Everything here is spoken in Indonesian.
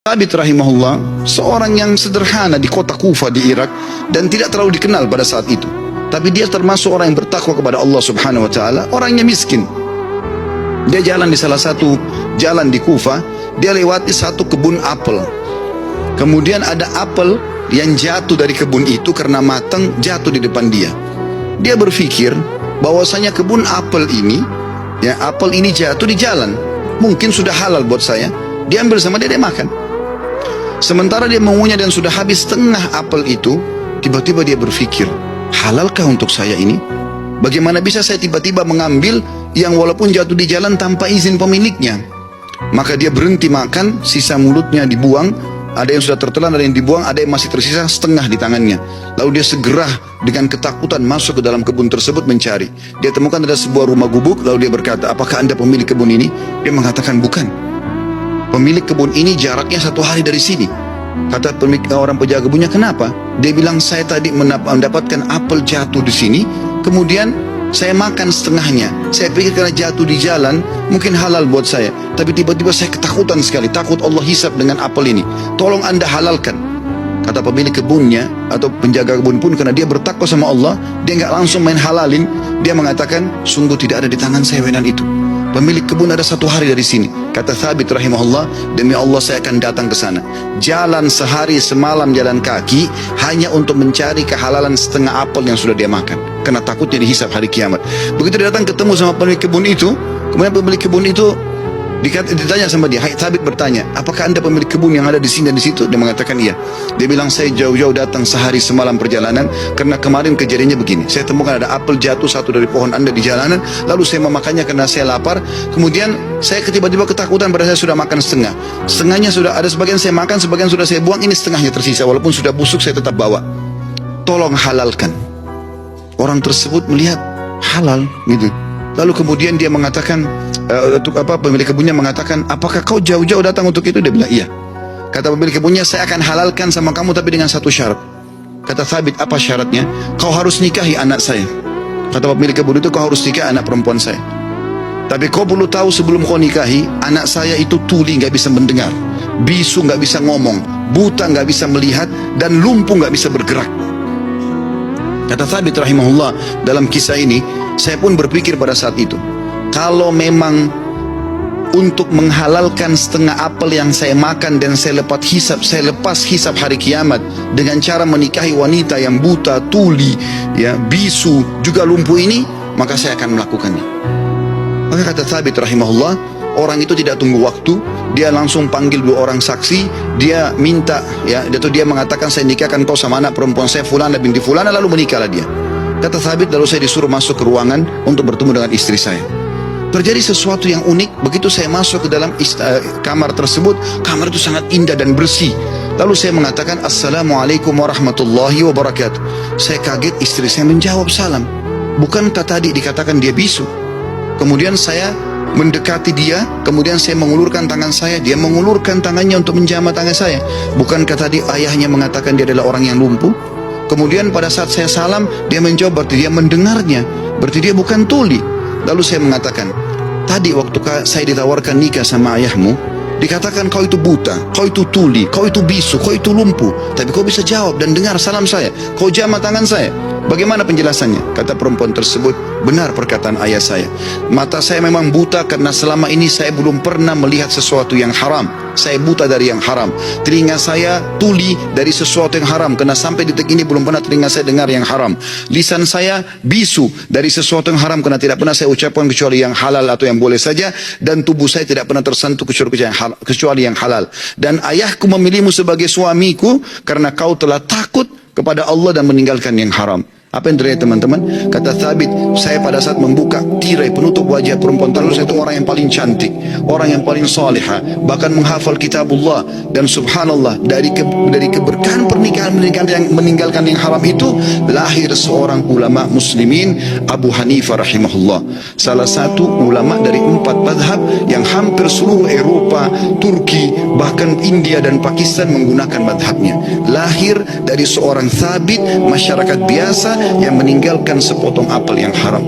Thabit rahimahullah, seorang yang sederhana di kota Kufa di Irak dan tidak terlalu dikenal pada saat itu. Tapi dia termasuk orang yang bertakwa kepada Allah Subhanahu wa taala, orangnya miskin. Dia jalan di salah satu jalan di Kufa, dia lewati satu kebun apel. Kemudian ada apel yang jatuh dari kebun itu karena matang, jatuh di depan dia. Dia berpikir bahwasanya kebun apel ini, apel ini jatuh di jalan, mungkin sudah halal buat saya. Dia ambil sama dia makan. Sementara dia mengunyah dan sudah habis setengah apel itu, tiba-tiba dia berpikir, halalkah untuk saya ini? Bagaimana bisa saya tiba-tiba mengambil yang walaupun jatuh di jalan tanpa izin pemiliknya? Maka dia berhenti makan, sisa mulutnya dibuang, ada yang sudah tertelan, ada yang dibuang, ada yang masih tersisa setengah di tangannya. Lalu dia segera dengan ketakutan masuk ke dalam kebun tersebut mencari. Dia temukan ada sebuah rumah gubuk, lalu dia berkata, apakah Anda pemilik kebun ini? Dia mengatakan, bukan. Pemilik kebun ini jaraknya 1 hari dari sini. Kata pemilik orang penjaga kebunnya, kenapa? Dia bilang, saya tadi mendapatkan apel jatuh di sini, kemudian saya makan setengahnya. Saya pikir karena jatuh di jalan mungkin halal buat saya, tapi tiba-tiba saya ketakutan sekali, takut Allah hisab dengan apel ini. Tolong Anda halalkan. Kata pemilik kebunnya atau penjaga kebun pun, karena dia bertakwa sama Allah, dia nggak langsung main halalin. Dia mengatakan, sungguh tidak ada di tangan saya wenan itu. Pemilik kebun ada 1 hari dari sini. Kata Thabit rahimahullah, demi Allah saya akan datang ke sana. Jalan sehari semalam jalan kaki hanya untuk mencari kehalalan setengah apel yang sudah dia makan, karena takutnya dihisab hari kiamat. Begitu dia datang ketemu sama pemilik kebun itu, kemudian pemilik kebun itu ditanya sama dia, hai Thabit bertanya, apakah Anda pemilik kebun yang ada di sini dan di situ? Dia mengatakan iya. Dia bilang, saya jauh-jauh datang sehari semalam perjalanan karena kemarin kejadiannya begini. Saya temukan ada apel jatuh satu dari pohon Anda di jalanan, lalu saya memakannya karena saya lapar. Kemudian saya tiba-tiba ketakutan pada saya sudah makan setengah. Setengahnya sudah ada, sebagian saya makan, sebagian sudah saya buang, ini setengahnya tersisa. Walaupun sudah busuk saya tetap bawa. Tolong halalkan. Orang tersebut melihat halal gitu. Lalu kemudian dia mengatakan, pemilik kebunnya mengatakan, apakah kau jauh-jauh datang untuk itu? Dia bilang, iya. Kata pemilik kebunnya, saya akan halalkan sama kamu tapi dengan satu syarat. Kata Thabit, apa syaratnya? Kau harus nikahi anak saya. Kata pemilik kebun itu, kau harus nikahi anak perempuan saya. Tapi kau perlu tahu sebelum kau nikahi, anak saya itu tuli, gak bisa mendengar, bisu gak bisa ngomong, buta gak bisa melihat, dan lumpuh gak bisa bergerak. Kata Thabit rahimahullah, dalam kisah ini saya pun berpikir pada saat itu, kalau memang untuk menghalalkan setengah apel yang saya makan dan saya lepas hisab hari kiamat dengan cara menikahi wanita yang buta, tuli, bisu, juga lumpuh ini, maka saya akan melakukannya. Maka kata Thabit rahimahullah, orang itu tidak tunggu waktu, dia langsung panggil 2 orang saksi, dia minta, dia mengatakan, saya nikahkan kau sama anak perempuan saya Fulana binti Fulana, lalu menikahlah dia. Kata Thabit, lalu saya disuruh masuk ke ruangan untuk bertemu dengan istri saya. Terjadi sesuatu yang unik, begitu saya masuk ke dalam kamar tersebut, kamar itu sangat indah dan bersih. Lalu saya mengatakan, Assalamualaikum warahmatullahi wabarakatuh. Saya kaget, istri saya menjawab salam. Bukankah tadi dikatakan dia bisu? Kemudian saya mendekati dia, kemudian saya mengulurkan tangan saya, dia mengulurkan tangannya untuk menjamah tangan saya. Bukankah tadi ayahnya mengatakan dia adalah orang yang lumpuh? Kemudian pada saat saya salam, dia menjawab, berarti dia mendengarnya, berarti dia bukan tuli. Lalu saya mengatakan, tadi waktu saya ditawarkan nikah sama ayahmu, dikatakan kau itu buta, kau itu tuli, kau itu bisu, kau itu lumpuh, tapi kau bisa jawab dan dengar salam saya, kau jamah tangan saya. Bagaimana penjelasannya? Kata perempuan tersebut, benar perkataan ayah saya. Mata saya memang buta karena selama ini saya belum pernah melihat sesuatu yang haram. Saya buta dari yang haram. Telinga saya tuli dari sesuatu yang haram, karena sampai detik ini belum pernah telinga saya dengar yang haram. Lisan saya bisu dari sesuatu yang haram, karena tidak pernah saya ucapkan kecuali yang halal atau yang boleh saja. Dan tubuh saya tidak pernah tersentuh kecuali yang halal. Dan ayahku memilihmu sebagai suamiku karena kau telah takut kepada Allah dan meninggalkan yang haram. Apa yang terjadi teman-teman? Kata Thabit, saya pada saat membuka tirai penutup wajah perempuan tersebut, saya itu orang yang paling cantik, orang yang paling salihah, bahkan menghafal kitabullah. Dan subhanallah, dari keberkahan pernikahan yang meninggalkan yang haram itu, lahir seorang ulama muslimin, Abu Hanifah rahimahullah, salah satu ulama dari 4 madhab yang hampir seluruh Eropa, Turki, bahkan India dan Pakistan menggunakan madhabnya. Lahir dari seorang Thabit, masyarakat biasa yang meninggalkan sepotong apel yang haram.